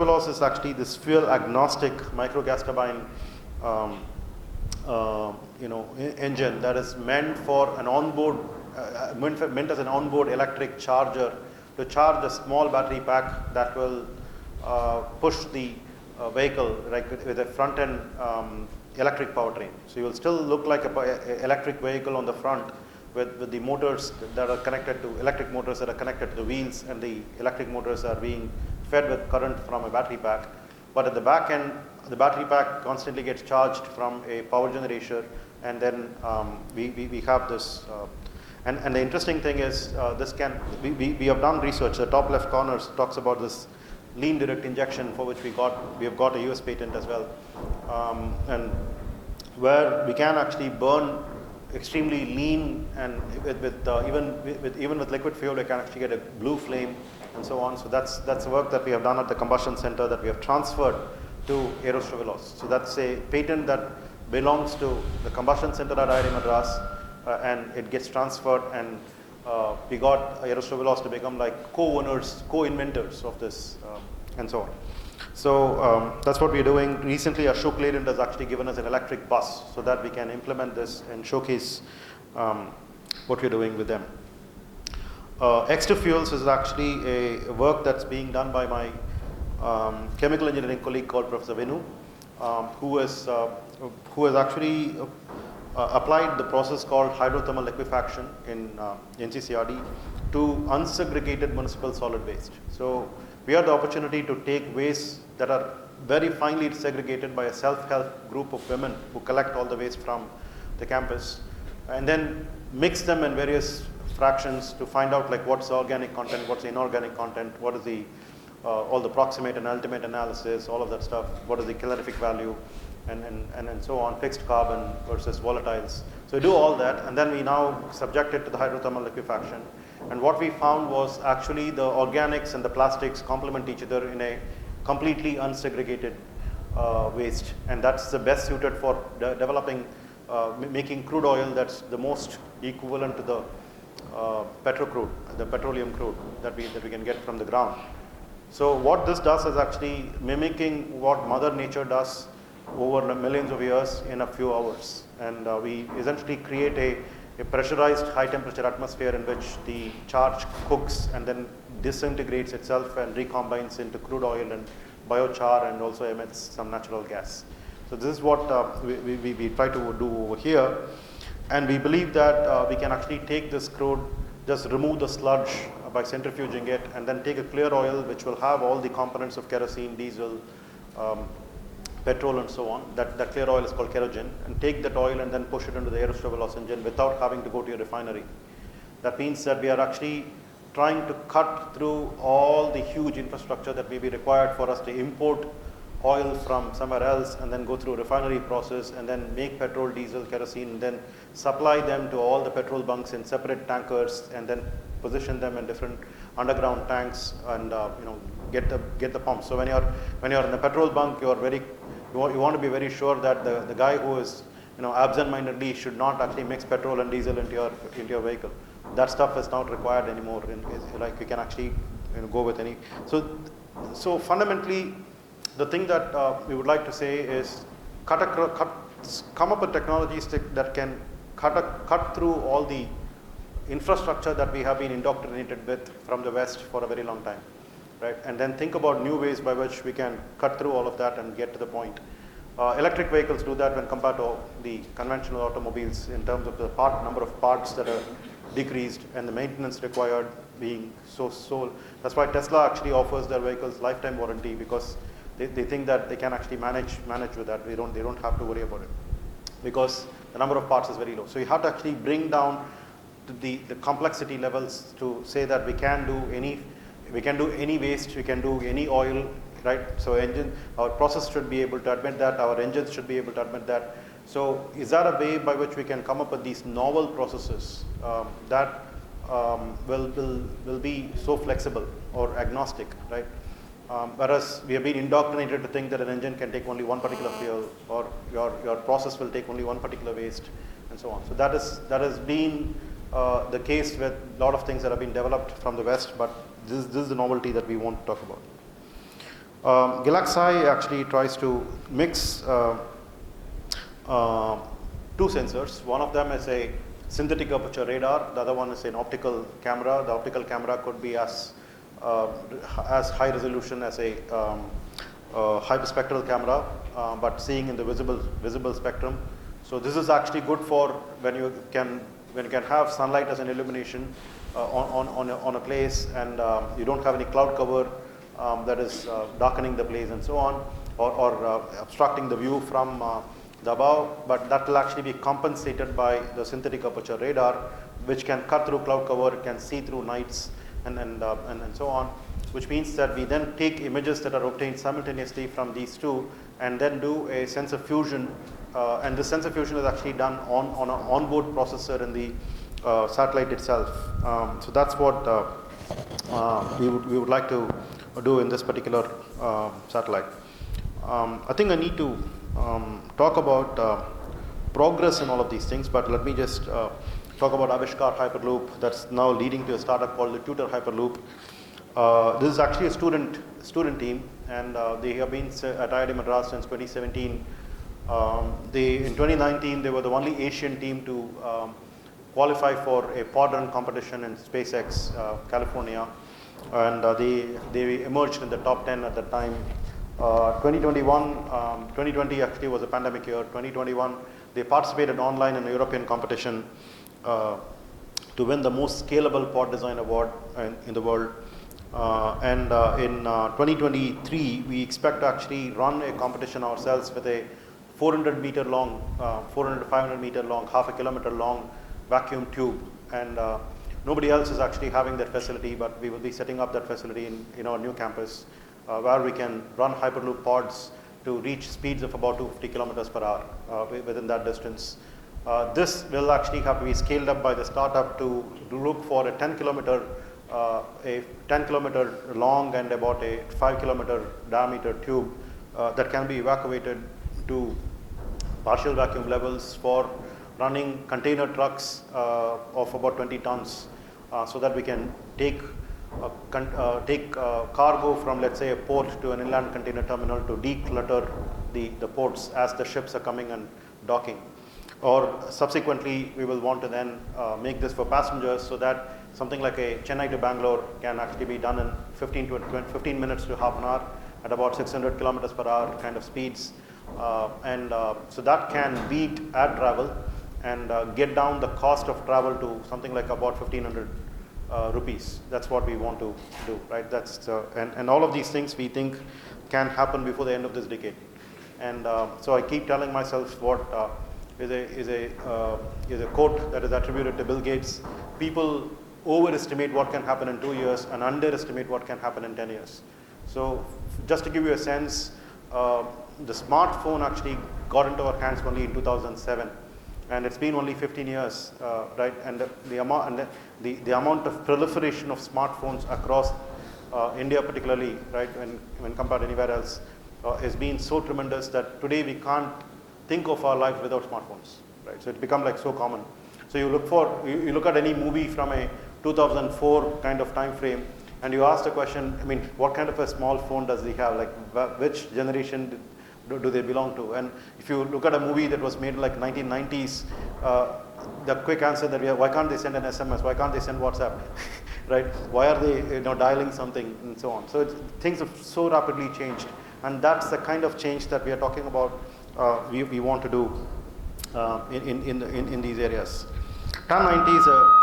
Aerosovelos is actually this fuel agnostic micro gas turbine engine that is meant for an onboard, meant as an onboard electric charger to charge a small battery pack that will push the vehicle with a front end electric powertrain. So you will still look like a electric vehicle on the front with the motors that are connected to electric motors that are connected to the wheels, and the electric motors are being fed with current from a battery pack. But at the back end, the battery pack constantly gets charged from a power generator, and then we have this. And the interesting thing is, we have done research. The top left corner talks about this lean direct injection, for which we have got a US patent as well, and where we can actually burn extremely lean, and even with liquid fuel, we can actually get a blue flame and so on. So that's work that we have done at the combustion center that we have transferred to Aerosovelos. So that's a patent that belongs to the combustion center at IIT Madras, and it gets transferred, and we got Aerosovelos to become like co-owners, co-inventors of this, and so on. So that's what we're doing. Recently, Ashok Leyland has actually given us an electric bus so that we can implement this and showcase what we're doing with them. X2 Fuels is actually a work that's being done by my chemical engineering colleague called Professor Venu, who has actually applied the process called hydrothermal liquefaction in NCCRD to unsegregated municipal solid waste. So we have the opportunity to take waste that are very finely segregated by a self-help group of women who collect all the waste from the campus, and then mix them in various fractions to find out like what's the organic content, what's the inorganic content, what is the all the proximate and ultimate analysis, all of that stuff, what is the calorific value, and so on, fixed carbon versus volatiles. So we do all that, and then we now subject it to the hydrothermal liquefaction. And what we found was actually the organics and the plastics complement each other in a completely unsegregated waste, and that's the best suited for developing, making crude oil that's the most equivalent to the petrocrude, the petroleum crude that we can get from the ground. So what this does is actually mimicking what Mother Nature does over millions of years in a few hours, and we essentially create a pressurized high temperature atmosphere in which the charge cooks and then disintegrates itself and recombines into crude oil and biochar, and also emits some natural gas. So this is what we try to do over here, and we believe that we can actually take this crude, just remove the sludge by centrifuging it, and then take a clear oil which will have all the components of kerosene, diesel, petrol, and so on. That clear oil is called kerogen, and take that oil and then push it into the Aerosovelos engine without having to go to a refinery. That means that we are actually trying to cut through all the huge infrastructure that may be required for us to import oil from somewhere else and then go through a refinery process and then make petrol, diesel, kerosene, and then supply them to all the petrol bunks in separate tankers, and then position them in different underground tanks, and get the pumps. So when you're in the petrol bunk, you want to be very sure that the guy who is absent-mindedly should not actually mix petrol and diesel into your vehicle. That stuff is not required anymore. Like you can actually go with any. So fundamentally, the thing that we would like to say is come up with technologies that can cut through all the infrastructure that we have been indoctrinated with from the West for a very long time, right? And then think about new ways by which we can cut through all of that and get to the point. Electric vehicles do that when compared to the conventional automobiles in terms of the number of parts that are decreased and the maintenance required being so. That's why Tesla actually offers their vehicles lifetime warranty, because they think that they can actually manage with that. They don't have to worry about it because the number of parts is very low. So you have to actually bring down the complexity levels to say that we can do any waste, we can do any oil, right? So our process should be able to admit that, our engines should be able to admit that. So is that a way by which we can come up with these novel processes that will be so flexible or agnostic, right? Whereas we have been indoctrinated to think that an engine can take only one particular fuel, or your process will take only one particular waste, and so on. So that has been the case with a lot of things that have been developed from the West, but this is the novelty that we want to talk about. Galaxy actually tries to mix two sensors. One of them is a synthetic aperture radar. The other one is an optical camera. The optical camera could be as high resolution as a hyperspectral camera, but seeing in the visible spectrum. So this is actually good for when you can have sunlight as an illumination on a place, and you don't have any cloud cover that is darkening the place and so on, or obstructing the view from the above, but that will actually be compensated by the synthetic aperture radar, which can cut through cloud cover, can see through nights, and so on, which means that we then take images that are obtained simultaneously from these two and then do a sensor fusion, and the sensor fusion is actually done on an onboard processor in the satellite itself. So that's what we would like to do in this particular satellite. I think I need to talk about progress in all of these things, but let me just talk about Avishkar Hyperloop that's now leading to a startup called the Tutor Hyperloop. This is actually a student team, and they have been at IIT Madras since 2017. In 2019, they were the only Asian team to qualify for a pod run competition in SpaceX, California, and they emerged in the top 10 at the time. 2020 actually was a pandemic year. 2021, they participated online in a European competition to win the most scalable pod design award in the world. In 2023, we expect to actually run a competition ourselves with a 400 to 500 meter long, half a kilometer long vacuum tube, and nobody else is actually having that facility, but we will be setting up that facility in our new campus, where we can run Hyperloop pods to reach speeds of about 250 kilometers per hour within that distance. This will actually have to be scaled up by the startup to look for a 10 kilometer long and about a 5 kilometer diameter tube that can be evacuated to partial vacuum levels for running container trucks of about 20 tons, so that we can take cargo from, let's say, a port to an inland container terminal to declutter the ports as the ships are coming and docking. Or subsequently, we will want to then make this for passengers, so that something like a Chennai to Bangalore can actually be done in 15 minutes to half an hour at about 600 kilometers per hour kind of speeds. So that can beat air travel and get down the cost of travel to something like about 1,500 rupees. That's what we want to do, right? And all of these things we think can happen before the end of this decade. And so I keep telling myself what is a quote that is attributed to Bill Gates: people overestimate what can happen in 2 years and underestimate what can happen in 10 years. So just to give you a sense, the smartphone actually got into our hands only in 2007. And it's been only 15 years, right? And the amount of proliferation of smartphones across India, particularly, right, when compared to anywhere else, has been so tremendous that today we can't think of our lives without smartphones, right? So it's become like so common. So you look at any movie from a 2004 kind of time frame, and you ask the question, I mean, what kind of a small phone does he have? Like, which generation do they belong to? And if you look at a movie that was made like 1990s, the quick answer that we have: why can't they send an SMS? Why can't they send WhatsApp? Right? Why are they dialing something and so on? So things have so rapidly changed, and that's the kind of change that we are talking about. We want to do in these areas. TAN 90 is a